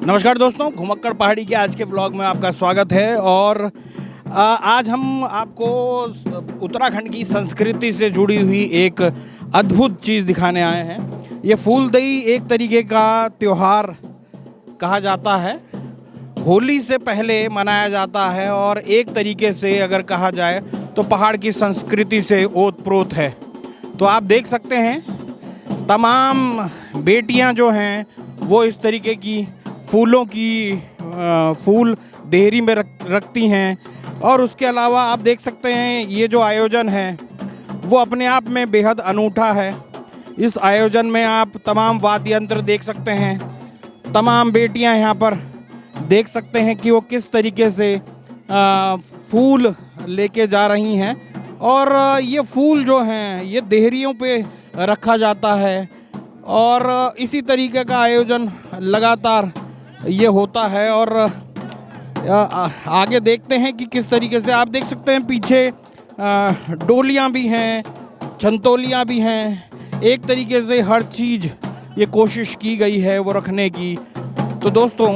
नमस्कार दोस्तों, घुमक्कड़ पहाड़ी के आज के व्लॉग में आपका स्वागत है। और आज हम आपको उत्तराखंड की संस्कृति से जुड़ी हुई एक अद्भुत चीज़ दिखाने आए हैं। ये फूलदेई एक तरीके का त्यौहार कहा जाता है, होली से पहले मनाया जाता है और एक तरीके से अगर कहा जाए तो पहाड़ की संस्कृति से ओतप्रोत है। तो आप देख सकते हैं तमाम बेटियां जो हैं वो इस तरीके की फूलों की फूल देहरी में रखती हैं। और उसके अलावा आप देख सकते हैं ये जो आयोजन है वो अपने आप में बेहद अनूठा है। इस आयोजन में आप तमाम वाद्य यंत्र देख सकते हैं, तमाम बेटियां यहाँ पर देख सकते हैं कि वो किस तरीके से फूल लेके जा रही हैं। और ये फूल जो हैं ये देहरियों पे रखा जाता है और इसी तरीके का आयोजन लगातार ये होता है। और आगे देखते हैं कि किस तरीके से आप देख सकते हैं पीछे डोलियाँ भी हैं, छंतोलियाँ भी हैं। एक तरीके से हर चीज़ ये कोशिश की गई है वो रखने की। तो दोस्तों,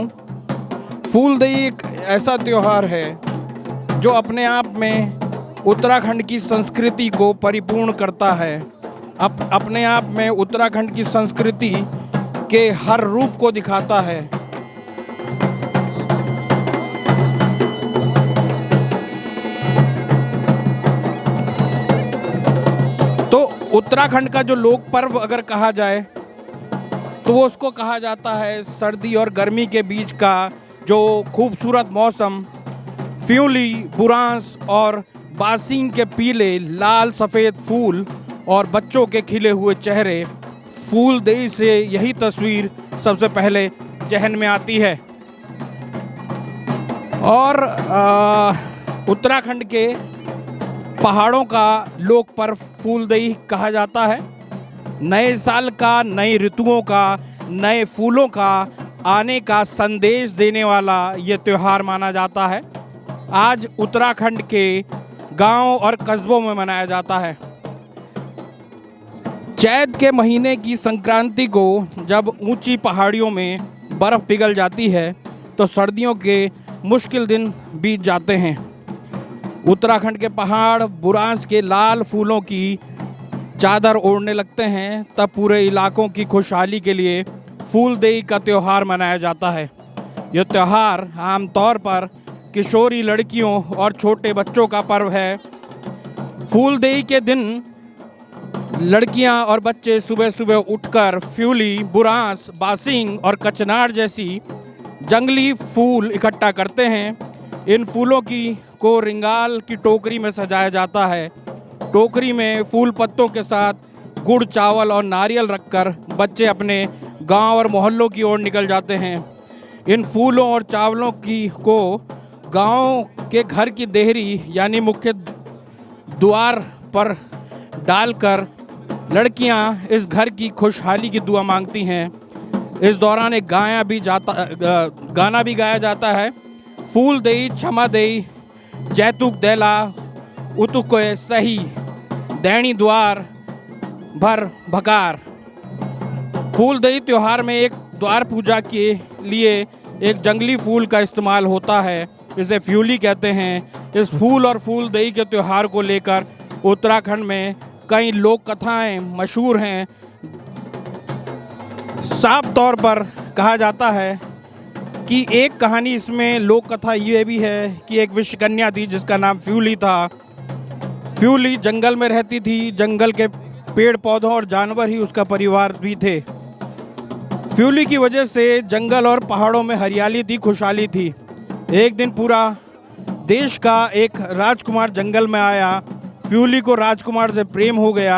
फूलदेई एक ऐसा त्यौहार है जो अपने आप में उत्तराखंड की संस्कृति को परिपूर्ण करता है। अपने आप में उत्तराखंड की संस्कृति के हर रूप को दिखाता है। तो उत्तराखंड का जो लोक पर्व अगर कहा जाए तो वो उसको कहा जाता है सर्दी और गर्मी के बीच का जो खूबसूरत मौसम। फ्यूली, बुरांस और बासिंग के पीले, लाल, सफ़ेद फूल और बच्चों के खिले हुए चेहरे, फूलदेई से यही तस्वीर सबसे पहले जहन में आती है। और उत्तराखंड के पहाड़ों का लोक पर्व फूलदेई कहा जाता है। नए साल का, नई ऋतुओं का, नए फूलों का आने का संदेश देने वाला ये त्यौहार माना जाता है। आज उत्तराखंड के गांव और कस्बों में मनाया जाता है। चैत के महीने की संक्रांति को जब ऊंची पहाड़ियों में बर्फ़ पिघल जाती है तो सर्दियों के मुश्किल दिन बीत जाते हैं। उत्तराखंड के पहाड़ बुरांस के लाल फूलों की चादर ओढ़ने लगते हैं। तब पूरे इलाकों की खुशहाली के लिए फूलदेई का त्यौहार मनाया जाता है। यह त्यौहार आमतौर पर किशोरी लड़कियों और छोटे बच्चों का पर्व है। फूलदेई के दिन लड़कियां और बच्चे सुबह सुबह उठकर फ्यूली, बुरांस, बासिंग और कचनार जैसी जंगली फूल इकट्ठा करते हैं। इन फूलों को रिंगाल की टोकरी में सजाया जाता है। टोकरी में फूल पत्तों के साथ गुड़, चावल और नारियल रखकर बच्चे अपने गांव और मोहल्लों की ओर निकल जाते हैं। इन फूलों और चावलों को गांव के घर की देहरी यानी मुख्य द्वार पर डालकर लड़कियां इस घर की खुशहाली की दुआ मांगती हैं। इस दौरान एक गाना भी गाया जाता है। फूलदेई क्षमा देई, जैतुक दैला उतुक सही, दैनी द्वार भर भकार। फूलदेई त्यौहार में एक द्वार पूजा के लिए एक जंगली फूल का इस्तेमाल होता है, इसे फ्यूली कहते हैं। इस फूल और फूलदेई के त्यौहार को लेकर उत्तराखंड में कई लोक कथाएं मशहूर हैं। साफ तौर पर कहा जाता है कि एक कहानी इसमें लोक कथा ये भी है कि एक विश्वकन्या थी जिसका नाम फ्यूली था। फ्यूली जंगल में रहती थी, जंगल के पेड़ पौधों और जानवर ही उसका परिवार भी थे। फ्यूली की वजह से जंगल और पहाड़ों में हरियाली थी, खुशहाली थी। एक दिन पूरा देश का एक राजकुमार जंगल में आया। फ्यूली को राजकुमार से प्रेम हो गया।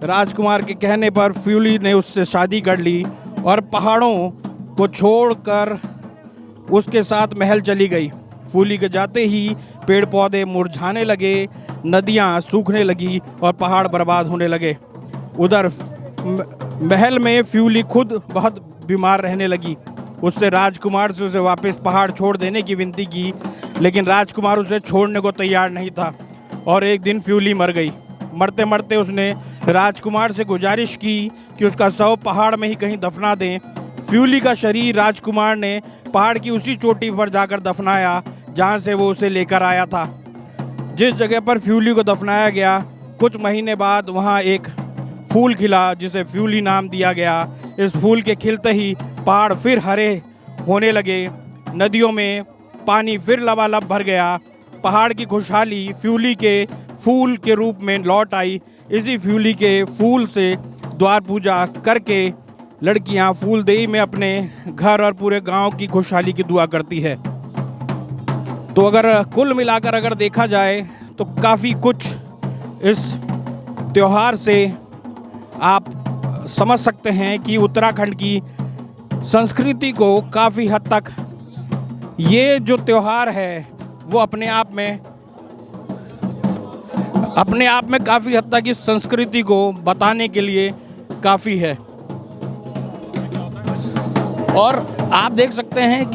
राजकुमार के कहने पर फ्यूली ने उससे शादी कर ली और पहाड़ों को छोड़कर उसके साथ महल चली गई। फ्यूली के जाते ही पेड़ पौधे मुरझाने लगे, नदियाँ सूखने लगी और पहाड़ बर्बाद होने लगे। उधर महल में फ्यूली खुद बहुत बीमार रहने लगी। उससे राजकुमार से उसे वापस पहाड़ छोड़ देने की विनती की, लेकिन राजकुमार उसे छोड़ने को तैयार नहीं था और एक दिन फ्यूली मर गई। मरते मरते उसने राजकुमार से गुजारिश की कि उसका शव पहाड़ में ही कहीं दफना दें। फ्यूली का शरीर राजकुमार ने पहाड़ की उसी चोटी पर जाकर दफनाया जहां से वो उसे लेकर आया था। जिस जगह पर फ्यूली को दफनाया गया, कुछ महीने बाद वहां एक फूल खिला जिसे फ्यूली नाम दिया गया। इस फूल के खिलते ही पहाड़ फिर हरे होने लगे, नदियों में पानी फिर लबालब भर गया। पहाड़ की खुशहाली फ्यूली के फूल के रूप में लौट आई। इसी फ्यूली के फूल से द्वार पूजा करके लड़कियां फूलदेई में अपने घर और पूरे गांव की खुशहाली की दुआ करती है। तो अगर कुल मिलाकर अगर देखा जाए तो काफ़ी कुछ इस त्यौहार से आप समझ सकते हैं कि उत्तराखंड की संस्कृति को काफ़ी हद तक ये जो त्यौहार है वो अपने आप में काफ़ी हद तक इस संस्कृति को बताने के लिए काफ़ी है। और आप देख सकते हैं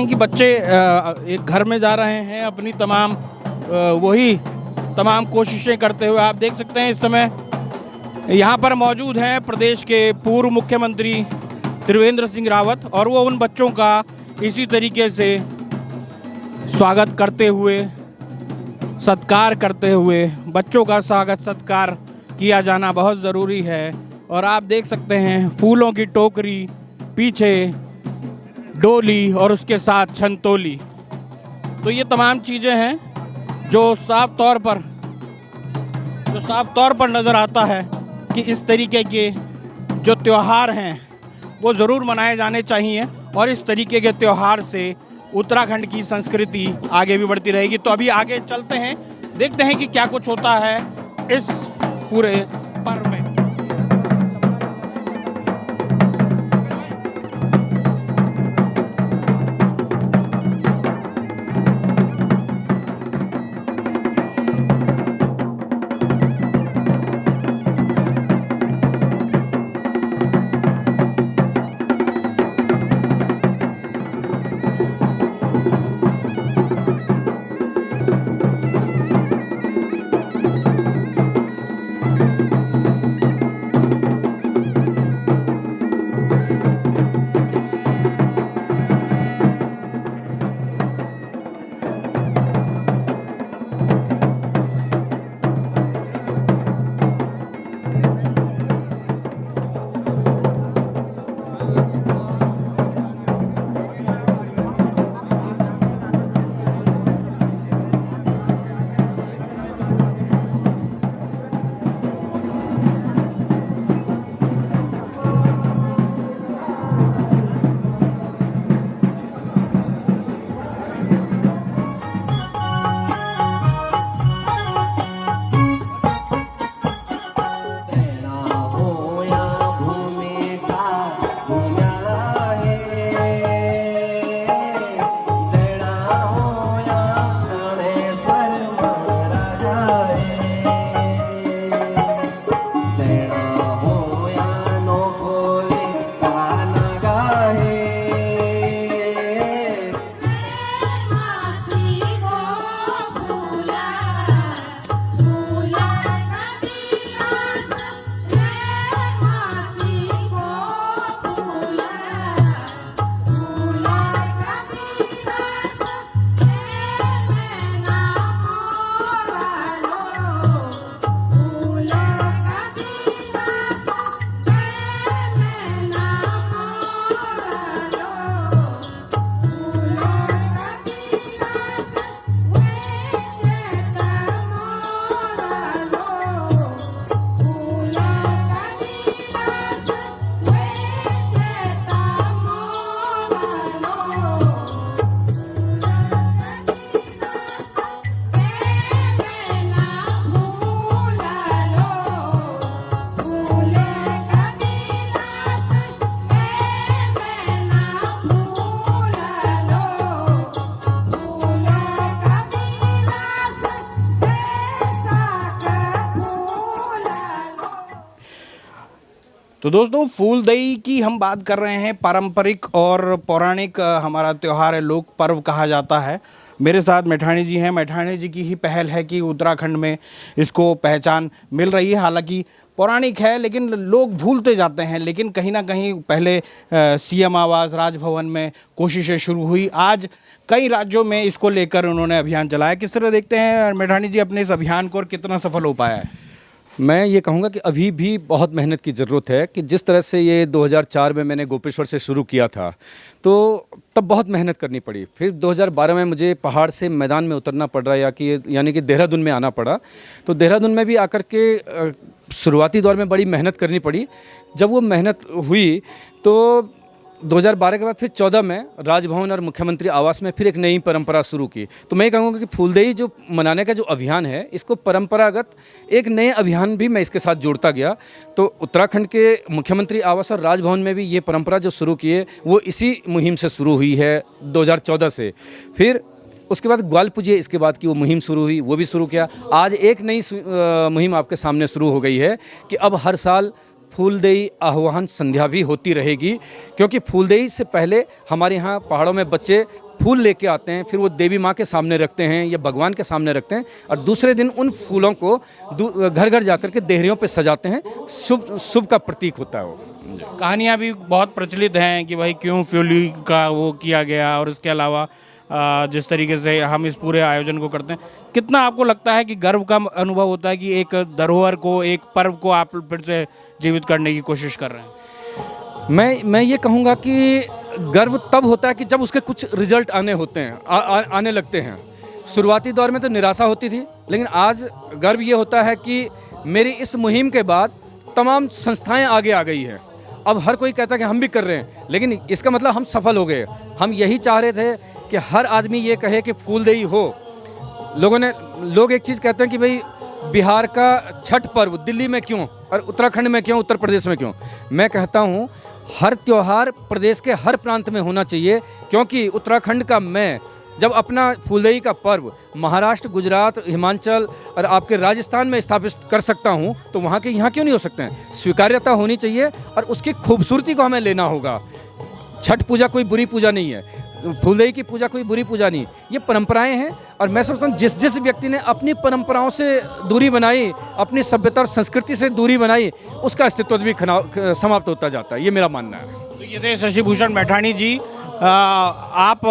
कि बच्चे एक घर में जा रहे हैं अपनी तमाम कोशिशें करते हुए। आप देख सकते हैं इस समय यहाँ पर मौजूद हैं प्रदेश के पूर्व मुख्यमंत्री त्रिवेंद्र सिंह रावत, और वो उन बच्चों का इसी तरीके से स्वागत करते हुए, सत्कार करते हुए, बच्चों का स्वागत सत्कार किया जाना बहुत ज़रूरी है। और आप देख सकते हैं फूलों की टोकरी, पीछे डोली और उसके साथ छंतोली। तो ये तमाम चीज़ें हैं जो साफ तौर पर नज़र आता है कि इस तरीके के जो त्यौहार हैं वो ज़रूर मनाए जाने चाहिए, और इस तरीके के त्यौहार से उत्तराखंड की संस्कृति आगे भी बढ़ती रहेगी। तो अभी आगे चलते हैं, देखते हैं कि क्या कुछ होता है इस पूरे पर्व में। तो दोस्तों, फूलदेई की हम बात कर रहे हैं। पारंपरिक और पौराणिक हमारा त्यौहार है, लोक पर्व कहा जाता है। मेरे साथ मैठाणी जी हैं। मैठाणी जी की ही पहल है कि उत्तराखंड में इसको पहचान मिल रही है। हालांकि पौराणिक है लेकिन लोग भूलते जाते हैं। लेकिन कहीं ना कहीं पहले सीएम आवास, राजभवन में कोशिशें शुरू हुई, आज कई राज्यों में इसको लेकर उन्होंने अभियान चलाया। किस तरह देखते हैं मैठाणी जी अपने इस अभियान को और कितना सफल हो पाया है? मैं ये कहूँगा कि अभी भी बहुत मेहनत की ज़रूरत है। कि जिस तरह से ये 2004 में मैंने गोपेश्वर से शुरू किया था तो तब बहुत मेहनत करनी पड़ी। फिर 2012 में मुझे पहाड़ से मैदान में उतरना पड़ रहा यानी कि देहरादून में आना पड़ा। तो देहरादून में भी आकर के शुरुआती दौर में बड़ी मेहनत करनी पड़ी। जब वो मेहनत हुई तो 2012 के बाद फिर 14 में राजभवन और मुख्यमंत्री आवास में फिर एक नई परंपरा शुरू की। तो मैं ये कहूँगा कि फूलदेई जो मनाने का जो अभियान है, इसको परंपरागत एक नए अभियान भी मैं इसके साथ जोड़ता गया। तो उत्तराखंड के मुख्यमंत्री आवास और राजभवन में भी ये परंपरा जो शुरू की है वो इसी मुहिम से शुरू हुई है 2014 से। फिर उसके बाद ग्वाल पूजिए, इसके बाद की वो मुहिम शुरू हुई, वो भी शुरू किया। आज एक नई मुहिम आपके सामने शुरू हो गई है कि अब हर साल फूलदेई आह्वान संध्या भी होती रहेगी। क्योंकि फूलदेई से पहले हमारे यहाँ पहाड़ों में बच्चे फूल लेके आते हैं, फिर वो देवी माँ के सामने रखते हैं या भगवान के सामने रखते हैं और दूसरे दिन उन फूलों को घर घर जाकर के देहरियों पे सजाते हैं। शुभ का प्रतीक होता है वो। कहानियाँ भी बहुत प्रचलित हैं कि भाई क्यों फूली का वो किया गया, और इसके अलावा जिस तरीके से हम इस पूरे आयोजन को करते हैं, कितना आपको लगता है कि गर्व का अनुभव होता है कि एक धरोहर को, एक पर्व को आप फिर से जीवित करने की कोशिश कर रहे हैं? मैं ये कहूँगा कि गर्व तब होता है कि जब उसके कुछ रिजल्ट आने होते हैं, आने लगते हैं। शुरुआती दौर में तो निराशा होती थी, लेकिन आज गर्व ये होता है कि मेरी इस मुहिम के बाद तमाम संस्थाएं आगे आ गई हैं। अब हर कोई कहता है कि हम भी कर रहे हैं, लेकिन इसका मतलब हम सफल हो गए। हम यही चाह रहे थे कि हर आदमी ये कहे कि फूलदेई हो। लोग एक चीज़ कहते हैं कि भाई बिहार का छठ पर्व दिल्ली में क्यों और उत्तराखंड में क्यों, उत्तर प्रदेश में क्यों? मैं कहता हूँ हर त्यौहार प्रदेश के हर प्रांत में होना चाहिए। क्योंकि उत्तराखंड का मैं जब अपना फूलदेई का पर्व महाराष्ट्र, गुजरात, हिमाचल और आपके राजस्थान में स्थापित कर सकता हूँ तो वहाँ के यहाँ क्यों नहीं हो सकते हैं? स्वीकार्यता होनी चाहिए और उसकी खूबसूरती को हमें लेना होगा। छठ पूजा कोई बुरी पूजा नहीं है, फूलदेई की पूजा कोई बुरी पूजा नहीं, ये परंपराएं हैं। और मैं सोचता हूँ जिस व्यक्ति ने अपनी परंपराओं से दूरी बनाई, अपनी सभ्यता और संस्कृति से दूरी बनाई, उसका अस्तित्व भी समाप्त होता जाता है। ये मेरा मानना है। तो ये थे शशि भूषण मैठाणी जी। आप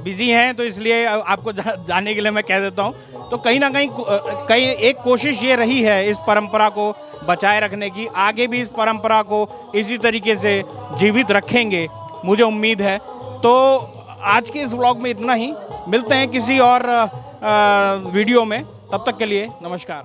बिजी हैं तो इसलिए आपको जाने के लिए मैं कह देता हूँ। तो कहीं ना कहीं एक कोशिश ये रही है इस परंपरा को बचाए रखने की। आगे भी इस परंपरा को इसी तरीके से जीवित रखेंगे, मुझे उम्मीद है। तो आज के इस व्लॉग में इतना ही। मिलते हैं किसी और वीडियो में, तब तक के लिए नमस्कार।